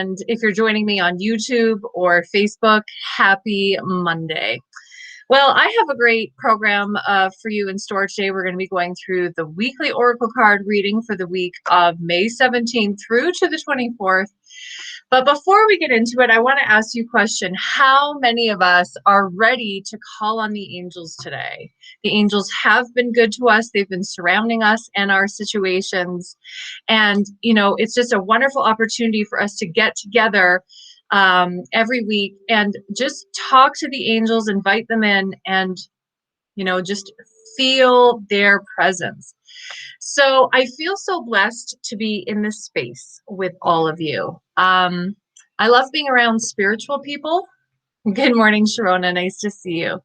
And if you're joining me on YouTube or Facebook, happy Monday. Well, I have a great program for you in store today. We're going to be going through the weekly oracle card reading for the week of May 17th through to the 24th. But before we get into it, I want to ask you a question. How many of us are ready to call on the angels today? The angels have been good to us. They've been surrounding us and our situations. And, it's just a wonderful opportunity for us to get together every week and just talk to the angels, invite them in, and, just feel their presence. So I feel so blessed to be in this space with all of you. I love being around spiritual people. Good morning, Sharona. Nice to see you.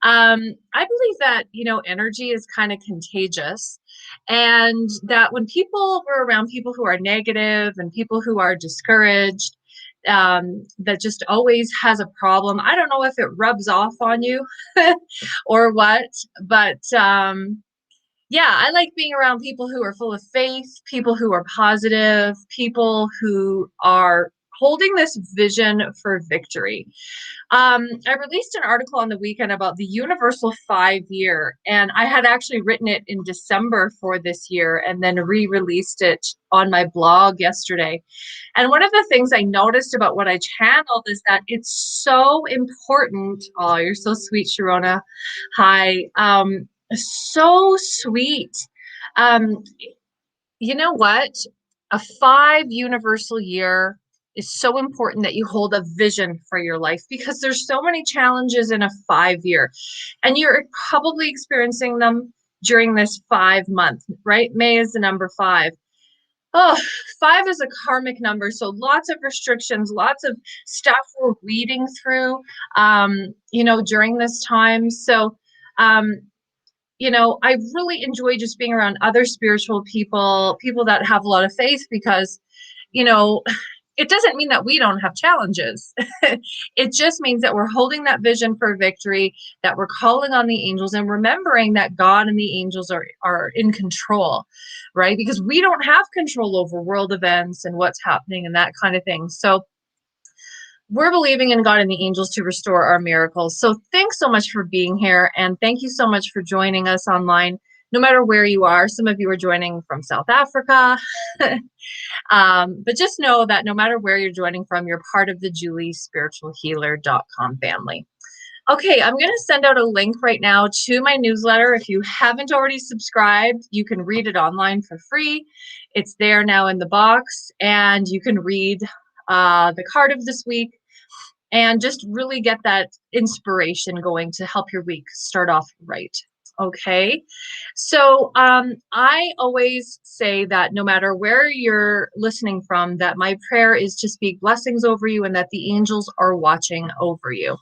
I believe that, energy is kind of contagious, and that when we're around people who are negative and people who are discouraged, that just always has a problem. I don't know if it rubs off on you or what, but yeah, I like being around people who are full of faith, people who are positive, people who are holding this vision for victory. I released an article on the weekend about the universal 5-year, and I had actually written it in December for this year and then re-released it on my blog yesterday. And one of the things I noticed about what I channeled is that it's so important. Oh, you're so sweet, Sharona. Hi. So sweet. You know what? A 5 universal year is so important that you hold a vision for your life, because there's so many challenges in a 5-year, and you're probably experiencing them during this 5-month, right? May is the number 5. Oh, 5 is a karmic number. So lots of restrictions, lots of stuff we're reading through, during this time. So, I really enjoy just being around other spiritual people that have a lot of faith, because, it doesn't mean that we don't have challenges. It just means that we're holding that vision for victory, that we're calling on the angels and remembering that God and the angels are in control, right? Because we don't have control over world events and what's happening and that kind of thing. So we're believing in God and the angels to restore our miracles. So thanks so much for being here. And thank you so much for joining us online, no matter where you are. Some of you are joining from South Africa. But just know that no matter where you're joining from, you're part of the JulieSpiritualHealer.com family. Okay, I'm going to send out a link right now to my newsletter. If you haven't already subscribed, you can read it online for free. It's there now in the box, and you can read the card of this week and just really get that inspiration going to help your week start off right. Okay, so I always say that no matter where you're listening from, that my prayer is to speak blessings over you and that the angels are watching over you.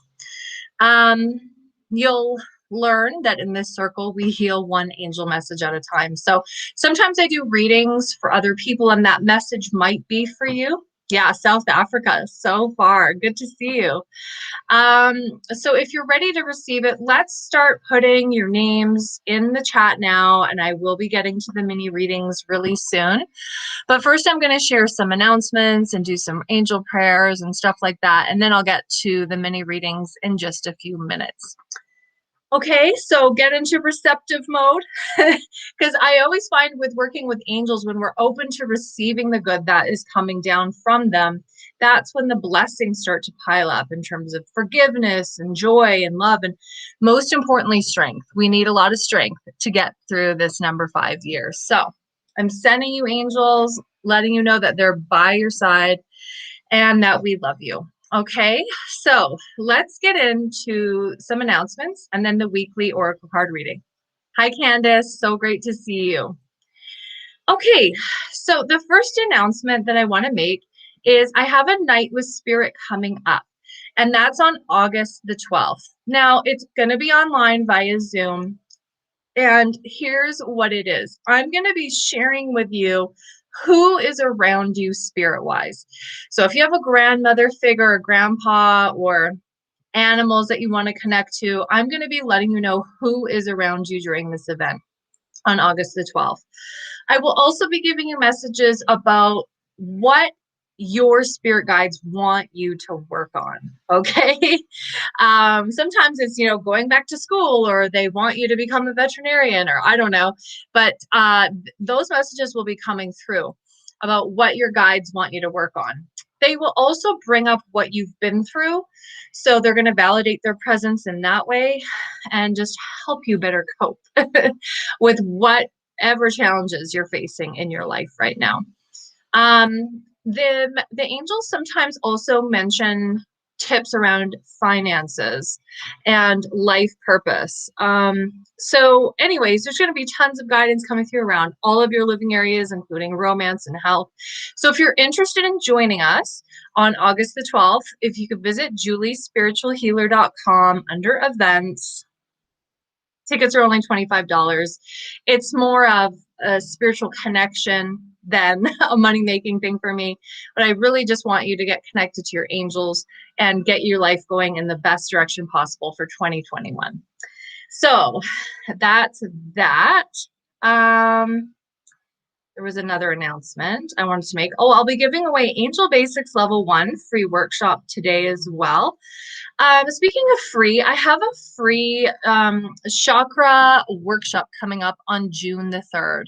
You'll learn that in this circle, we heal one angel message at a time. So sometimes I do readings for other people, and that message might be for you. Yeah, South Africa, so far. Good to see you. So if you're ready to receive it, let's start putting your names in the chat now, and I will be getting to the mini readings really soon. But first, I'm going to share some announcements and do some angel prayers and stuff like that, and then I'll get to the mini readings in just a few minutes. Okay, so get into receptive mode, because I always find with working with angels, when we're open to receiving the good that is coming down from them, that's when the blessings start to pile up in terms of forgiveness and joy and love, and most importantly, strength. We need a lot of strength to get through this number 5 years. So I'm sending you angels, letting you know that they're by your side and that we love you. Okay, so let's get into some announcements and then the weekly oracle card reading. Hi, Candace. So great to see you. Okay, so the first announcement that I want to make is I have a night with spirit coming up, and that's on August the 12th. Now, it's going to be online via Zoom, and here's what it is. I'm going to be sharing with you who is around you spirit-wise. So if you have a grandmother figure, a grandpa, or animals that you want to connect to, I'm going to be letting you know who is around you during this event on August the 12th. I will also be giving you messages about what your spirit guides want you to work on. Okay. Sometimes it's, going back to school, or they want you to become a veterinarian, or I don't know, but those messages will be coming through about what your guides want you to work on. They will also bring up what you've been through. So they're going to validate their presence in that way and just help you better cope with whatever challenges you're facing in your life right now. The angels sometimes also mention tips around finances and life purpose. So anyways, there's going to be tons of guidance coming through around all of your living areas, including romance and health. So if you're interested in joining us on August the 12th, if you could visit juliespiritualhealer.com under events. Tickets are only $25. It's more of a spiritual connection than a money-making thing for me. But I really just want you to get connected to your angels and get your life going in the best direction possible for 2021. So that's that. There was another announcement I wanted to make. Oh, I'll be giving away Angel Basics Level 1 free workshop today as well. Speaking of free, I have a free chakra workshop coming up on June the 3rd.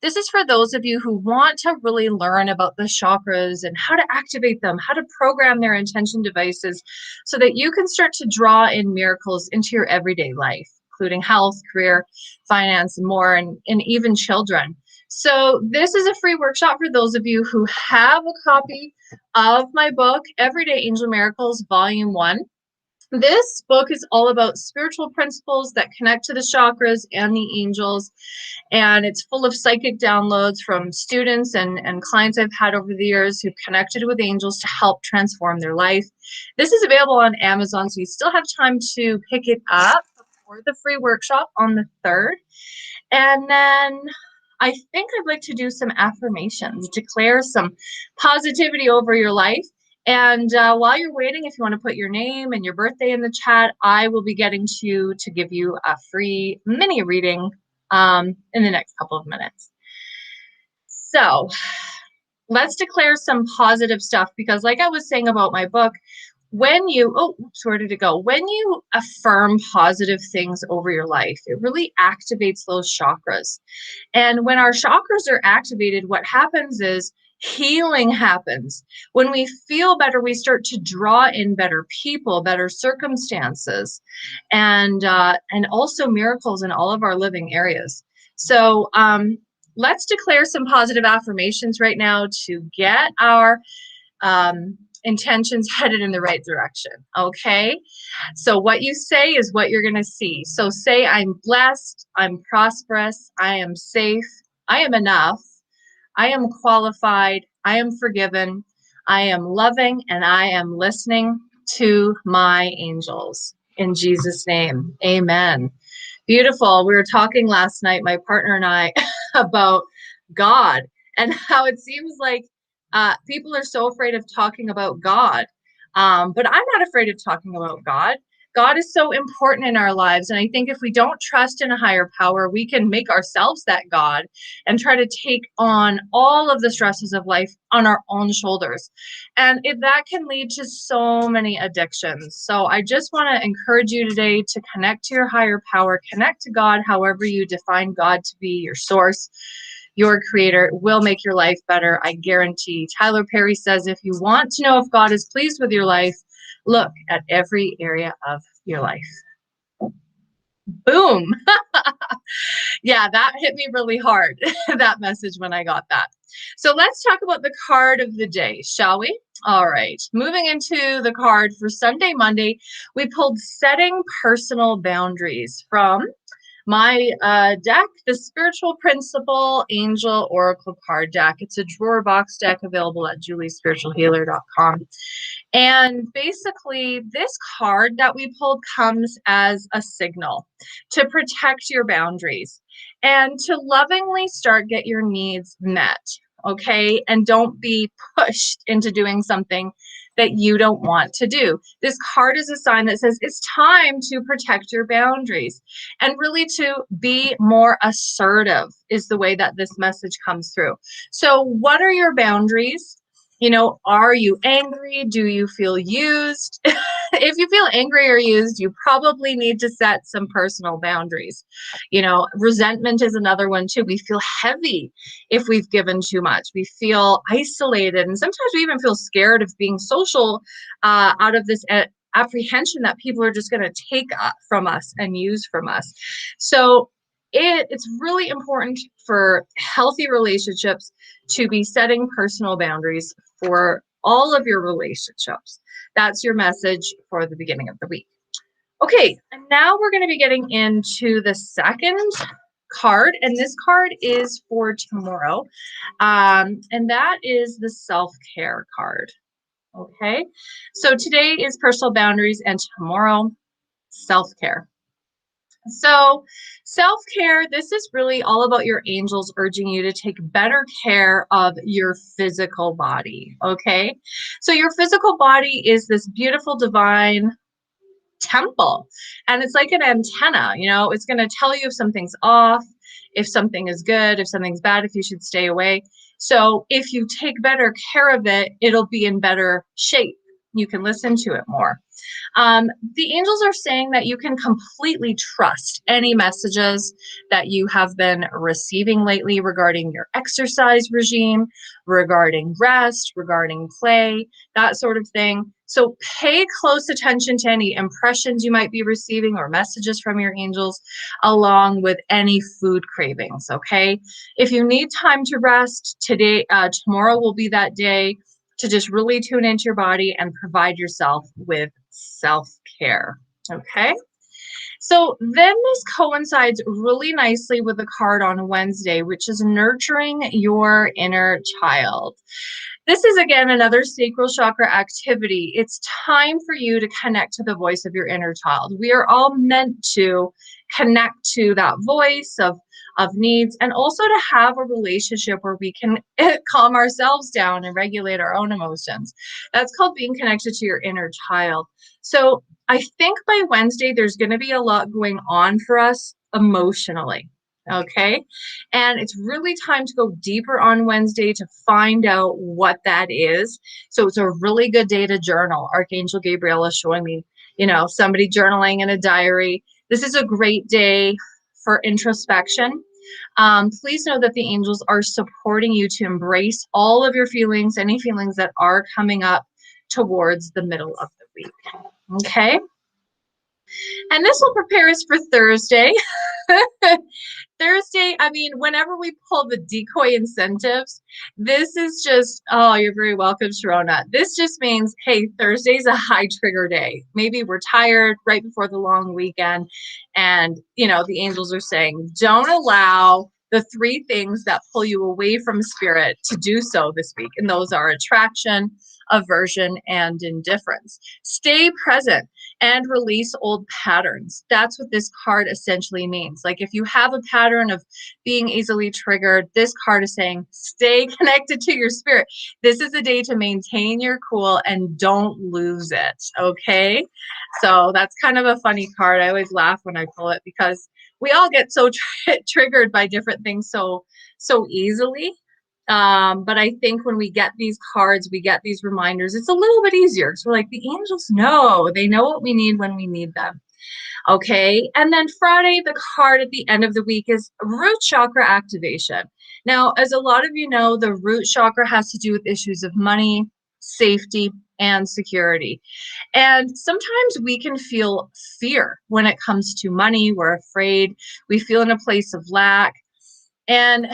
This is for those of you who want to really learn about the chakras and how to activate them, how to program their intention devices so that you can start to draw in miracles into your everyday life, including health, career, finance, and more, and even children. So this is a free workshop for those of you who have a copy of my book, Everyday Angel Miracles, Volume 1. This book is all about spiritual principles that connect to the chakras and the angels, and it's full of psychic downloads from students and clients I've had over the years who've connected with angels to help transform their life. This is available on Amazon, so you still have time to pick it up before the free workshop on the 3rd. And then I think I'd like to do some affirmations, declare some positivity over your life. And while you're waiting, if you want to put your name and your birthday in the chat, I will be getting to give you a free mini reading in the next couple of minutes. So let's declare some positive stuff, because like I was saying about my book, when you, where did it go? When you affirm positive things over your life, it really activates those chakras. And when our chakras are activated, what happens is healing happens. When we feel better, we start to draw in better people, better circumstances, and also miracles in all of our living areas. So let's declare some positive affirmations right now to get our intentions headed in the right direction. Okay. So what you say is what you're going to see. So say, I'm blessed, I'm prosperous, I am safe, I am enough, I am qualified, I am forgiven, I am loving, and I am listening to my angels. In Jesus' name, amen. Beautiful. We were talking last night, my partner and I, about God and how it seems like people are so afraid of talking about God. But I'm not afraid of talking about God. God is so important in our lives. And I think if we don't trust in a higher power, we can make ourselves that God and try to take on all of the stresses of life on our own shoulders. And that can lead to so many addictions. So I just want to encourage you today to connect to your higher power, connect to God, however you define God to be, your source, your creator. It will make your life better, I guarantee. Tyler Perry says, if you want to know if God is pleased with your life, look at every area of your life. Boom. Yeah, that hit me really hard, that message, when I got that. So let's talk about the card of the day, shall we? All right, moving into the card for Sunday, Monday, we pulled Setting Personal Boundaries from my deck, the Spiritual Principle Angel Oracle card deck. It's a drawer box deck available at juliespiritualhealer.com. And basically, this card that we pulled comes as a signal to protect your boundaries and to lovingly get your needs met, okay? And don't be pushed into doing something that you don't want to do. This card is a sign that says it's time to protect your boundaries and really to be more assertive is the way that this message comes through. So what are your boundaries? Are you angry? Do you feel used? If you feel angry or used, you probably need to set some personal boundaries. Resentment is another one too. We feel heavy if we've given too much. We feel isolated, and sometimes we even feel scared of being social out of this apprehension that people are just going to take from us and use from us. So it's really important for healthy relationships to be setting personal boundaries for all of your relationships. That's your message for the beginning of the week. Okay, and now we're going to be getting into the second card, and this card is for tomorrow, and that is the self-care card. Okay, so today is personal boundaries, and tomorrow, self-care. So, self care, this is really all about your angels urging you to take better care of your physical body. Okay. So, your physical body is this beautiful divine temple, and it's like an antenna. It's going to tell you if something's off, if something is good, if something's bad, if you should stay away. So, if you take better care of it, it'll be in better shape. You can listen to it more. The angels are saying that you can completely trust any messages that you have been receiving lately regarding your exercise regime, regarding rest, regarding play, that sort of thing. So pay close attention to any impressions you might be receiving or messages from your angels, along with any food cravings, okay? If you need time to rest, tomorrow will be that day to just really tune into your body and provide yourself with self-care. Okay. So then this coincides really nicely with the card on Wednesday, which is nurturing your inner child. This is, again, another sacral chakra activity. It's time for you to connect to the voice of your inner child. We are all meant to connect to that voice of needs, and also to have a relationship where we can calm ourselves down and regulate our own emotions. That's called being connected to your inner child. So I think by Wednesday, there's going to be a lot going on for us emotionally. Okay. And it's really time to go deeper on Wednesday to find out what that is. So it's a really good day to journal. Archangel Gabriel is showing me, somebody journaling in a diary. This is a great day for introspection. Please know that the angels are supporting you to embrace all of your feelings, any feelings that are coming up towards the middle of the week. Okay. And this will prepare us for Thursday. Thursday, whenever we pull the decoy incentives, this is just, oh, you're very welcome, Sharona. This just means, hey, Thursday's a high trigger day. Maybe we're tired right before the long weekend. And, the angels are saying, don't allow the three things that pull you away from spirit to do so this week. And those are attraction, aversion, and indifference. Stay present and release old patterns. That's what this card essentially means. Like, if you have a pattern of being easily triggered, this card is saying, stay connected to your spirit. This is a day to maintain your cool and don't lose it. Okay. So that's kind of a funny card. I always laugh when I pull it because we all get so triggered by different things so easily. But I think when we get these cards, we get these reminders, it's a little bit easier. So like, the angels know, they know what we need when we need them. Okay. And then Friday, the card at the end of the week is root chakra activation. Now, as a lot of you know, the root chakra has to do with issues of money, safety, and security. And sometimes we can feel fear when it comes to money. We're afraid. We feel in a place of lack. And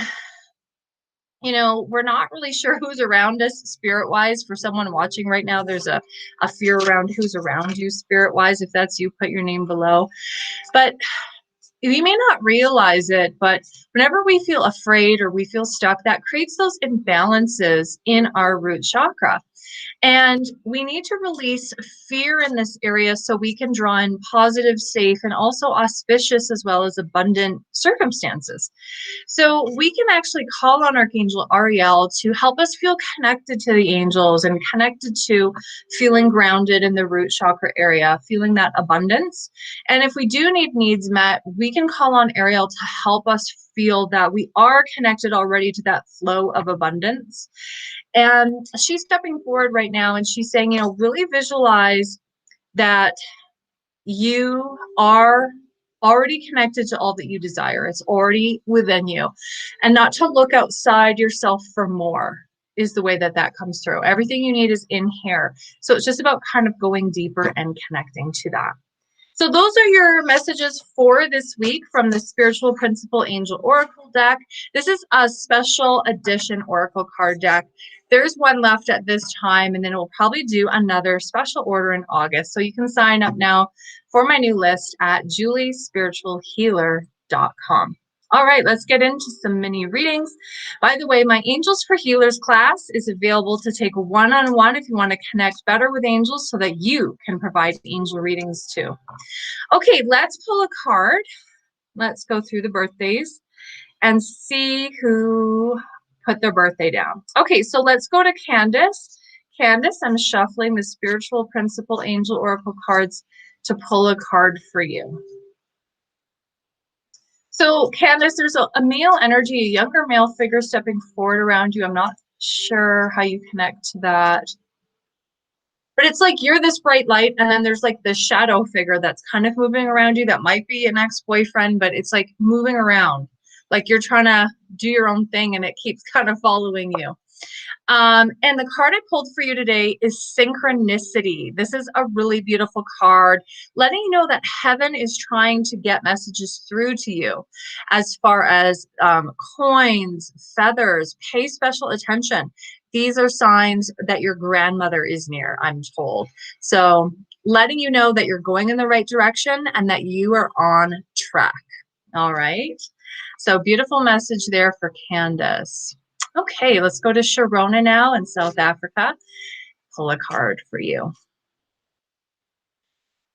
we're not really sure who's around us spirit-wise. For someone watching right now, there's a fear around who's around you spirit-wise. If that's you, put your name below. But we may not realize it, but whenever we feel afraid or we feel stuck, that creates those imbalances in our root chakra. And we need to release fear in this area so we can draw in positive, safe, and also auspicious as well as abundant circumstances. So we can actually call on Archangel Ariel to help us feel connected to the angels and connected to feeling grounded in the root chakra area, feeling that abundance. And if we do need needs met, we can call on Ariel to help us feel that we are connected already to that flow of abundance. And she's stepping forward right now and she's saying, really visualize that you are already connected to all that you desire. It's already within you. And not to look outside yourself for more is the way that that comes through. Everything you need is in here. So it's just about kind of going deeper and connecting to that. So those are your messages for this week from the Spiritual Principal Angel Oracle deck. This is a special edition Oracle card deck. There's one left at this time, and then we'll probably do another special order in August. So you can sign up now for my new list at juliespiritualhealer.com. All right, let's get into some mini readings. By the way, my Angels for Healers class is available to take one-on-one if you want to connect better with angels so that you can provide angel readings too. Okay, let's pull a card. Let's go through the birthdays and see who put their birthday down. Okay, so let's go to Candace. Candace, I'm shuffling the Spiritual Principal Angel Oracle cards to pull a card for you. So Candace, there's a male energy, a younger male figure stepping forward around you. I'm not sure how you connect to that. But it's like you're this bright light, and then there's like this shadow figure that's kind of moving around you. That might be an ex-boyfriend, but it's like moving around. Like you're trying to do your own thing, and it keeps kind of following you. And the card I pulled for you today is Synchronicity. This is a really beautiful card, letting you know that heaven is trying to get messages through to you as far as coins, feathers, pay special attention. These are signs that your grandmother is near, I'm told. So letting you know that you're going in the right direction and that you are on track. All right. So beautiful message there for Candace. Okay, let's go to Sharona now in South Africa. Pull a card for you.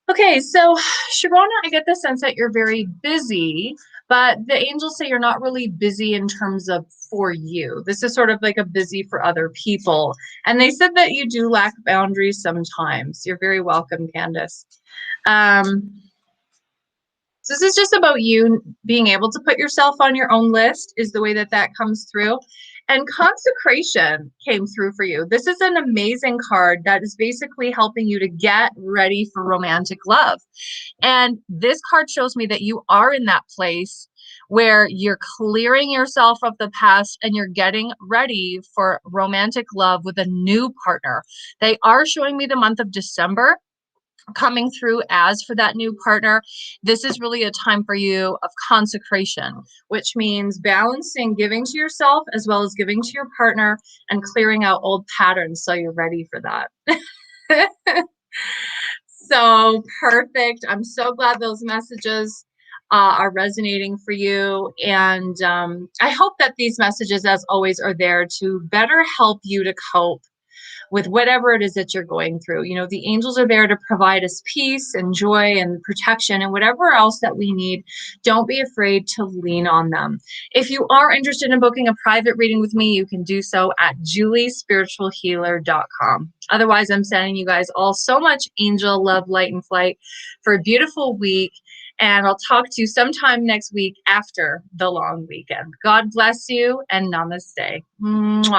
Okay, so Sharona, I get the sense that you're very busy, but the angels say you're not really busy in terms of for you. This is sort of like a busy for other people. And they said that you do lack boundaries sometimes. You're very welcome, Candace. So this is just about you being able to put yourself on your own list is the way that that comes through. And consecration came through for you. This is an amazing card that is basically helping you to get ready for romantic love. And this card shows me that you are in that place where you're clearing yourself of the past and you're getting ready for romantic love with a new partner. They are showing me the month of December coming through as for that new partner. This is really a time for you of consecration, which means balancing giving to yourself as well as giving to your partner and clearing out old patterns so you're ready for that. So perfect. I'm so glad those messages are resonating for you. And I hope that these messages, as always, are there to better help you to cope with whatever it is that you're going through. You know, the angels are there to provide us peace and joy and protection and whatever else that we need. Don't be afraid to lean on them. If you are interested in booking a private reading with me, you can do so at juliespiritualhealer.com. Otherwise, I'm sending you guys all so much angel love, light, and flight for a beautiful week. And I'll talk to you sometime next week after the long weekend. God bless you and namaste. Mwah.